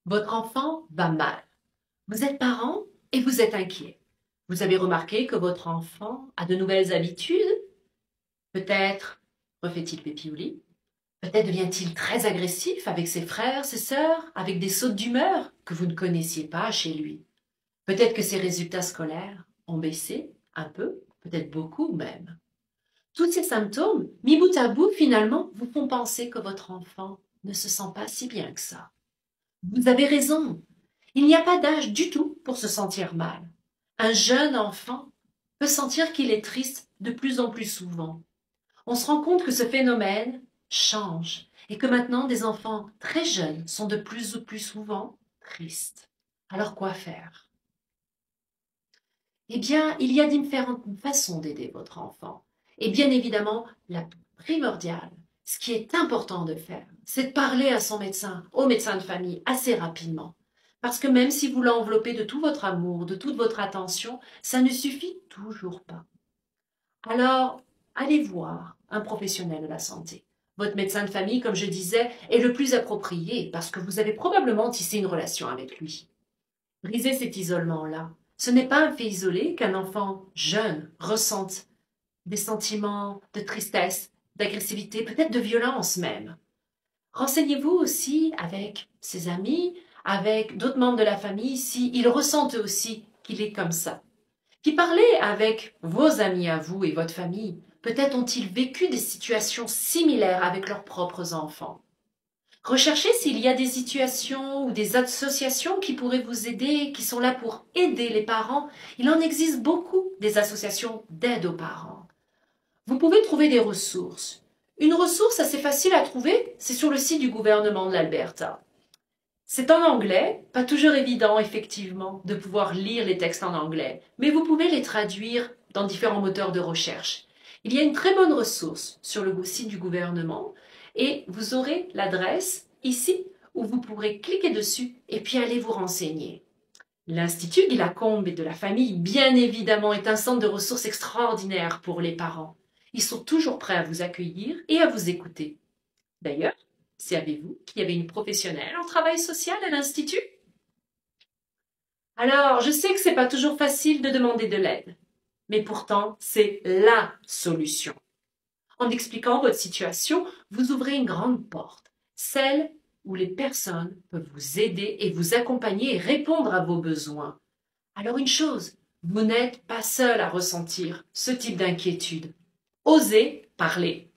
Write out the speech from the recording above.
Votre enfant va mal. Vous êtes parent et vous êtes inquiet. Vous avez remarqué que votre enfant a de nouvelles habitudes. Peut-être refait-il pipi au lit. Peut-être devient-il très agressif avec ses frères, ses sœurs, avec des sautes d'humeur que vous ne connaissiez pas chez lui. Peut-être que ses résultats scolaires ont baissé un peu, peut-être beaucoup même. Tous ces symptômes, mis bout à bout, finalement, vous font penser que votre enfant ne se sent pas si bien que ça. Vous avez raison. Il n'y a pas d'âge du tout pour se sentir mal. Un jeune enfant peut sentir qu'il est triste de plus en plus souvent. On se rend compte que ce phénomène change et que maintenant des enfants très jeunes sont de plus en plus souvent tristes. Alors quoi faire? Eh bien, il y a différentes façons d'aider votre enfant. Et bien évidemment, la primordiale, ce qui est important de faire, c'est de parler à son médecin, au médecin de famille, assez rapidement. Parce que même si vous l'enveloppez de tout votre amour, de toute votre attention, ça ne suffit toujours pas. Alors, allez voir un professionnel de la santé. Votre médecin de famille, comme je disais, est le plus approprié parce que vous avez probablement tissé une relation avec lui. Brisez cet isolement-là. Ce n'est pas un fait isolé qu'un enfant jeune ressente des sentiments de tristesse, d'agressivité, peut-être de violence même. Renseignez-vous aussi avec ses amis, avec d'autres membres de la famille, s'ils ressentent aussi qu'il est comme ça. Puis parlez avec vos amis à vous et votre famille. Peut-être ont-ils vécu des situations similaires avec leurs propres enfants. Recherchez s'il y a des situations ou des associations qui pourraient vous aider, qui sont là pour aider les parents. Il en existe beaucoup des associations d'aide aux parents. Vous pouvez trouver des ressources. Une ressource assez facile à trouver, c'est sur le site du gouvernement de l'Alberta. C'est en anglais, pas toujours évident effectivement de pouvoir lire les textes en anglais, mais vous pouvez les traduire dans différents moteurs de recherche. Il y a une très bonne ressource sur le site du gouvernement et vous aurez l'adresse ici où vous pourrez cliquer dessus et puis aller vous renseigner. L'Institut Guy Lacombe et de la famille, bien évidemment, est un centre de ressources extraordinaire pour les parents. Ils sont toujours prêts à vous accueillir et à vous écouter. D'ailleurs, savez-vous qu'il y avait une professionnelle en travail social à l'Institut? Alors, je sais que c'est pas toujours facile de demander de l'aide, mais pourtant, c'est la solution. En expliquant votre situation, vous ouvrez une grande porte, celle où les personnes peuvent vous aider et vous accompagner et répondre à vos besoins. Alors une chose, vous n'êtes pas seul à ressentir ce type d'inquiétude. Osez parler.